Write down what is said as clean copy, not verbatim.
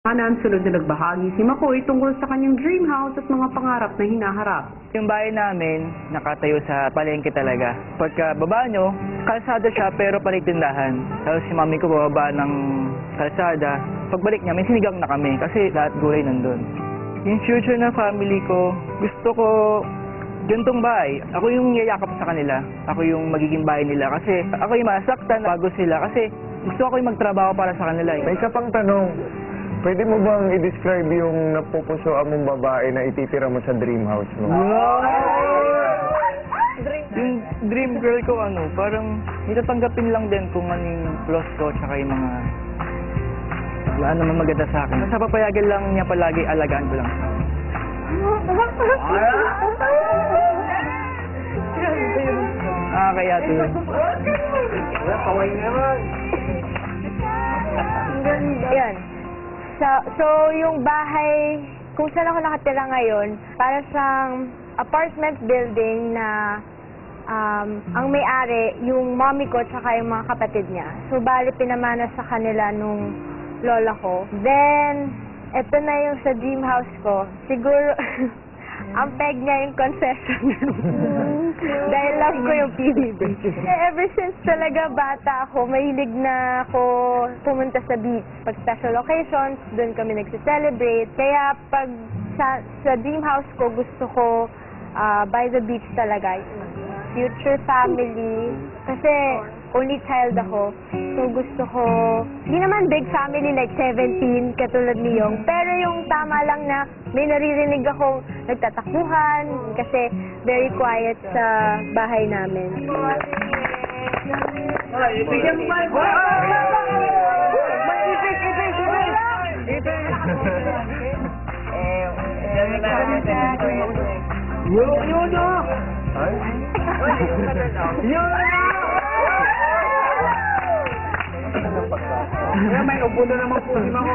Kanan, sunod na nagbahagi si Makoy tungkol sa kanyang dream house at mga pangarap na hinaharap. Yung bahay namin, nakatayo sa palengke talaga. Pagka baba nyo, kalsada siya pero palitindahan. Tapos si mami ko bababa ng kalsada. Pagbalik niya, may sinigang na kami kasi lahat gulay nandun. Yung future ng family ko, gusto ko gantong bahay. Ako yung yayakap sa kanila. Ako yung magiging bahay nila kasi ako yung masaktan bago sila kasi gusto ko yung magtrabaho para sa kanila. May isa pang tanong. Pwede mo bang i-describe yung napupusuan mong babae na ititira mo sa dream house mo? Yung dream girl ko parang nitatanggapin lang din kung anong flaws ko tsaka yung mga wala naman maganda sa akin. Basta papayagan lang niya palagi, alagaan ko lang siya. Kaya tuloy. Kaway naman. Yan. So, yung bahay, kung saan ako nakatira ngayon, para siyang apartment building na ang may-ari, yung mommy ko tsaka yung mga kapatid niya. So, bali pinamana sa kanila nung lola ko. Then, eto na yung sa dream house ko. Siguro, ang peg niya yung concession room. Dahil love ko yung PBB. Ever since talaga bata ako, mahilig na ako pumunta sa beach. Pag special occasions, doon kami nagse-celebrate. Kaya pag sa dream house ko, gusto ko by the beach talaga. Future family. Kasi only child ako. So gusto ko, hindi naman big family like 17 katulad ni Yong. Pero yung tama lang na may naririnig akong nagtatakbuhan kasi very quiet sa bahay namin. May upo na naman po si Makoy.